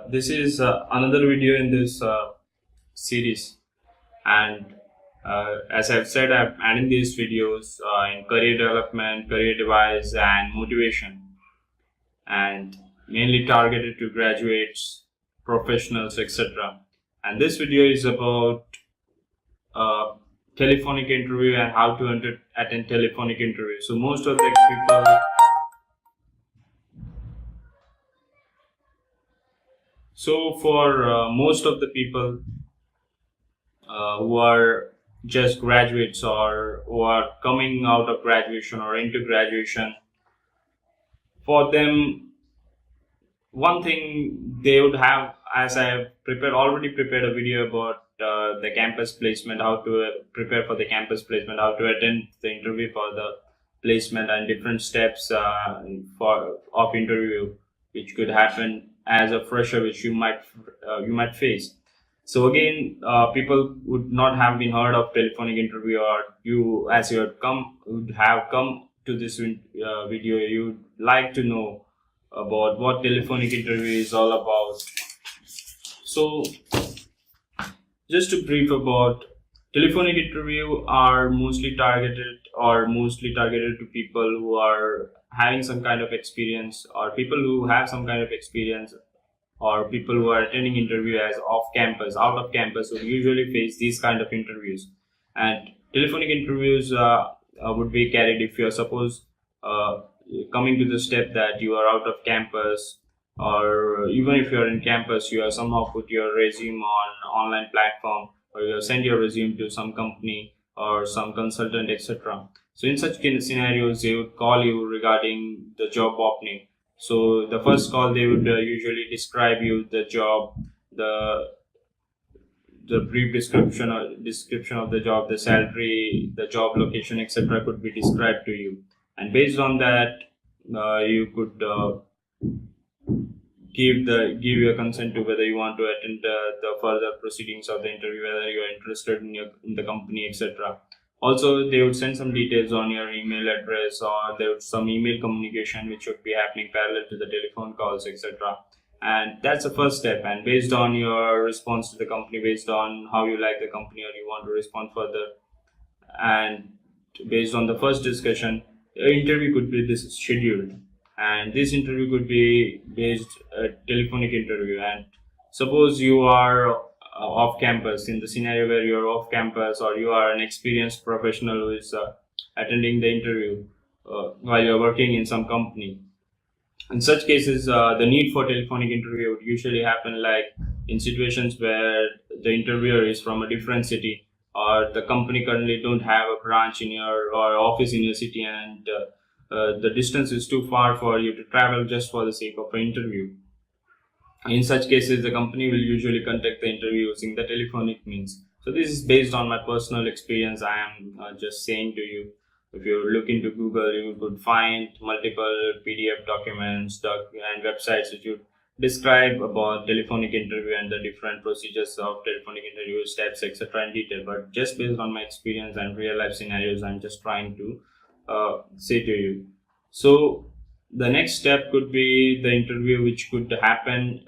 This is another video in this series, and as I've said, I'm adding these videos in career development, career advice, and motivation, and mainly targeted to graduates, professionals, etc. And this video is about uh, telephonic interview and how to attend telephonic interview. So most of the people. So for most of the people who are just graduates or who are coming out of graduation or into graduation, for them, one thing they would have, as I have already prepared a video about the campus placement, how to prepare for the campus placement, how to attend the interview for the placement, and different steps of interview which could happen as a fresher, which you might face. So again, people would not have been heard of telephonic interview, or you, as you would have come to this video, you'd like to know about what telephonic interview is all about. So just to brief about telephonic interview, are mostly targeted to people who are having some kind of experience, or people who have some kind of experience, or people who are attending interview as out of campus, who usually face these kind of interviews. And telephonic interviews would be carried if you are coming to the step that you are out of campus, or even if you are in campus, you have somehow put your resume on online platform, or you have sent your resume to some company or some consultant, etc. So in such scenarios, they would call you regarding the job opening. So the first call, they would usually describe you the job, the brief description of the job, the salary, the job location, etc. could be described to you, and based on that, you could give your consent to whether you want to attend the further proceedings of the interview, whether you are interested in the company, etc. Also, they would send some details on your email address, or there would some email communication which would be happening parallel to the telephone calls, etc. And that's the first step. And based on your response to the company, based on how you like the company or you want to respond further, and based on the first discussion, the interview could be scheduled. And this interview could be based telephonic interview. And suppose you are off campus, in the scenario where you are off campus, or you are an experienced professional who is attending the interview while you are working in some company. In such cases, the need for telephonic interview would usually happen like in situations where the interviewer is from a different city, or the company currently don't have a branch in your or office in your city, and the distance is too far for you to travel just for the sake of an interview. In such cases, the company will usually conduct the interview using the telephonic means. So this is based on my personal experience. I am just saying to you. If you look into Google, you could find multiple PDF documents and websites which would describe about telephonic interview and the different procedures of telephonic interview, steps, etc. in detail. But just based on my experience and real life scenarios, I'm just trying to say to you. So the next step could be the interview, which could happen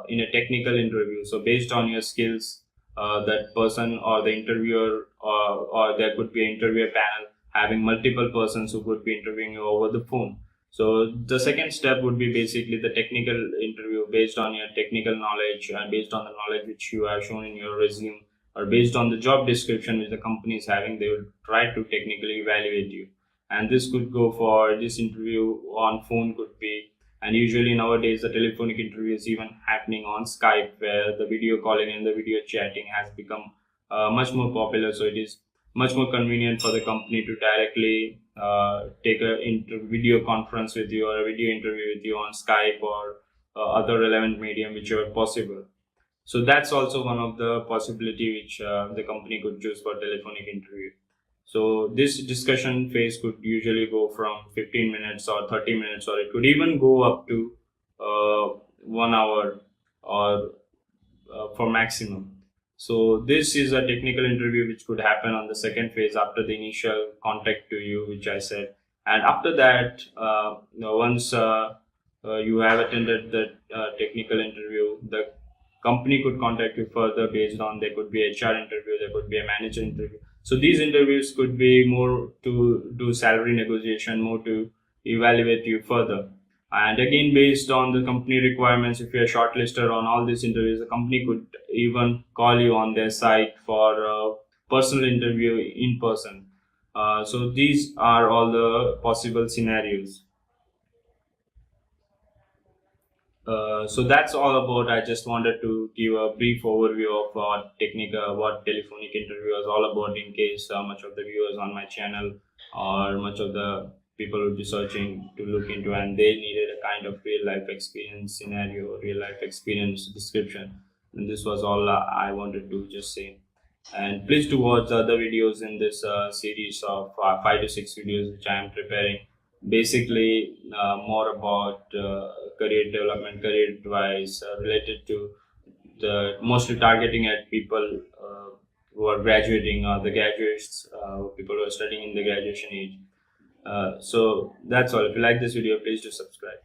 in a technical interview. So based on your skills, that person or the interviewer, or there could be an interviewer panel having multiple persons who could be interviewing you over the phone. So the second step would be basically the technical interview, based on your technical knowledge and based on the knowledge which you have shown in your resume, or based on the job description which the company is having. They will try to technically evaluate you. And this could go for this interview on phone could be, and usually nowadays the telephonic interview is even happening on Skype, where the video calling and the video chatting has become much more popular. So it is much more convenient for the company to directly take a video conference with you, or a video interview with you on Skype, or other relevant medium whichever possible. So that's also one of the possibility which the company could choose for telephonic interview. So this discussion phase could usually go from 15 minutes or 30 minutes, or it could even go up to 1 hour, or for maximum. So this is a technical interview which could happen on the second phase after the initial contact to you, which I said. And after that, once you have attended the technical interview, the company could contact you further based on there could be HR interview, there could be a manager interview. So these interviews could be more to do salary negotiation, more to evaluate you further. And again, based on the company requirements, if you're shortlisted on all these interviews, the company could even call you on their site for a personal interview in person. So these are all the possible scenarios. So that's all about. I just wanted to give a brief overview of what telephonic interview is all about. In case much of the viewers on my channel or much of the people would be searching to look into, and they needed a kind of real life experience scenario, real life experience description. And this was all I wanted to just say. And please do watch the other videos in this series of 5 to 6 videos which I am preparing. Basically, more about career development, career advice related to the mostly targeting at people who are graduating or the graduates, people who are studying in the graduation age. So that's all. If you like this video, please do subscribe.